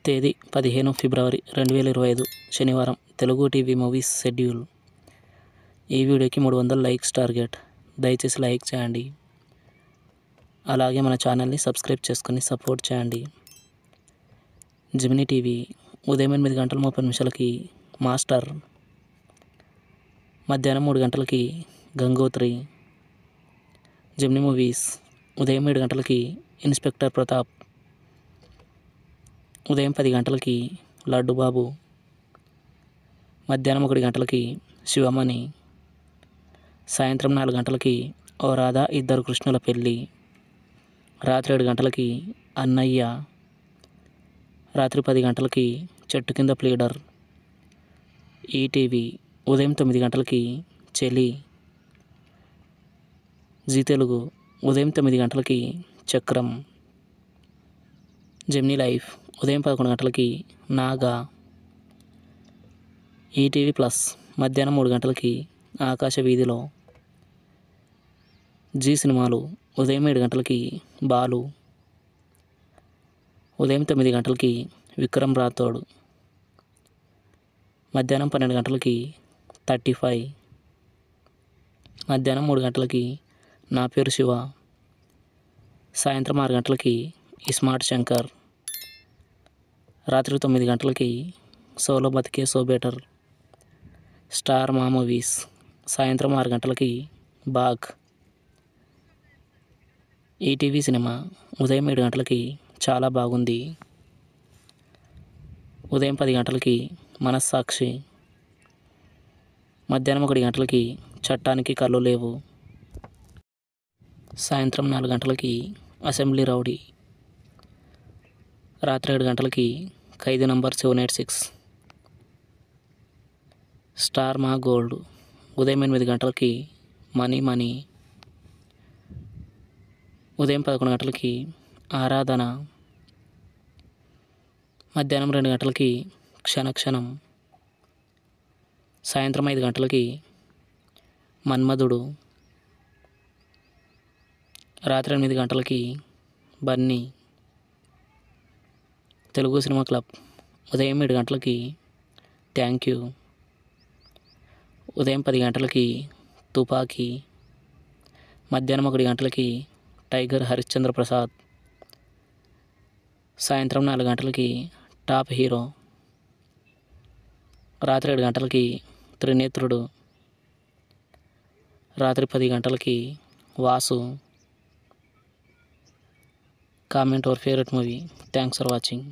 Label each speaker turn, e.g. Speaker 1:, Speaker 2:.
Speaker 1: తేదీ 15 ఫిబ్రవరి 2025 శనివారం. Telugu TV movies schedule. ఈ వీడియోకి 300 లైక్స్ టార్గెట్. దయచేసి లైక్ చేయండి. అలాగే మన ఛానల్ని సబ్స్క్రైబ్ చేసుకుని సపోర్ట్ చేయండి. జెమినీ టీవీ ఉదయం 8:30 మాస్టర్, మధ్యాహ్నం 3 గంగోత్రి. జెమినీ మూవీస్ ఉదయం 7 ఇన్స్పెక్టర్ ప్రతాప్, ఉదయం 10 లడ్డు బాబు, మధ్యాహ్నం 1 శివమణి, సాయంత్రం 4 ఓ రాధా ఇద్దరు కృష్ణుల పెళ్ళి, రాత్రి 7 అన్నయ్య, రాత్రి 10 చెట్టు కింద ప్లీడర్. ఈటీవీ ఉదయం 9 చెలి. జీ తెలుగు ఉదయం 9 చక్రం. జెమినీ లైఫ్ ఉదయం 11 నాగా. ఈటీవీ ప్లస్ మధ్యాహ్నం 3 ఆకాశ వీధిలో. జీ సినిమాలు ఉదయం 7 బాలు, ఉదయం 9 విక్రమ్ రాథోడ్, మధ్యాహ్నం 12 35, మధ్యాహ్నం 3 నా పేరు శివ, సాయంత్రం 6 స్మార్ట్ శంకర్, రాత్రి 9 సోలో బతికే సో బెటర్. స్టార్ మా మూవీస్ సాయంత్రం 6 బాగ్. ఈటీవీ సినిమా ఉదయం 7 చాలా బాగుంది. ఉదయం 10 మనస్సాక్షి, మధ్యాహ్నం 1 చట్టానికి కళ్ళు లేవు, సాయంత్రం 4 అసెంబ్లీ రౌడీ, రాత్రి 7 ఖైదీ నంబర్ 786. స్టార్ మా గోల్డ్ ఉదయం 8 మనీ, ఉదయం 11 ఆరాధన, మధ్యాహ్నం 2 క్షణక్షణం, సాయంత్రం 5 మన్మధుడు, రాత్రి 8 బన్నీ. తెలుగు సినిమా క్లబ్ ఉదయం 7 థ్యాంక్ యూ, ఉదయం 10 తుపాకీ, మధ్యాహ్నం 1 టైగర్ హరిశ్చంద్ర ప్రసాద్, సాయంత్రం 4 టాప్ హీరో, రాత్రి 7 త్రినేత్రుడు, రాత్రి 10 Vasu. Comment your favourite movie. Thanks for watching.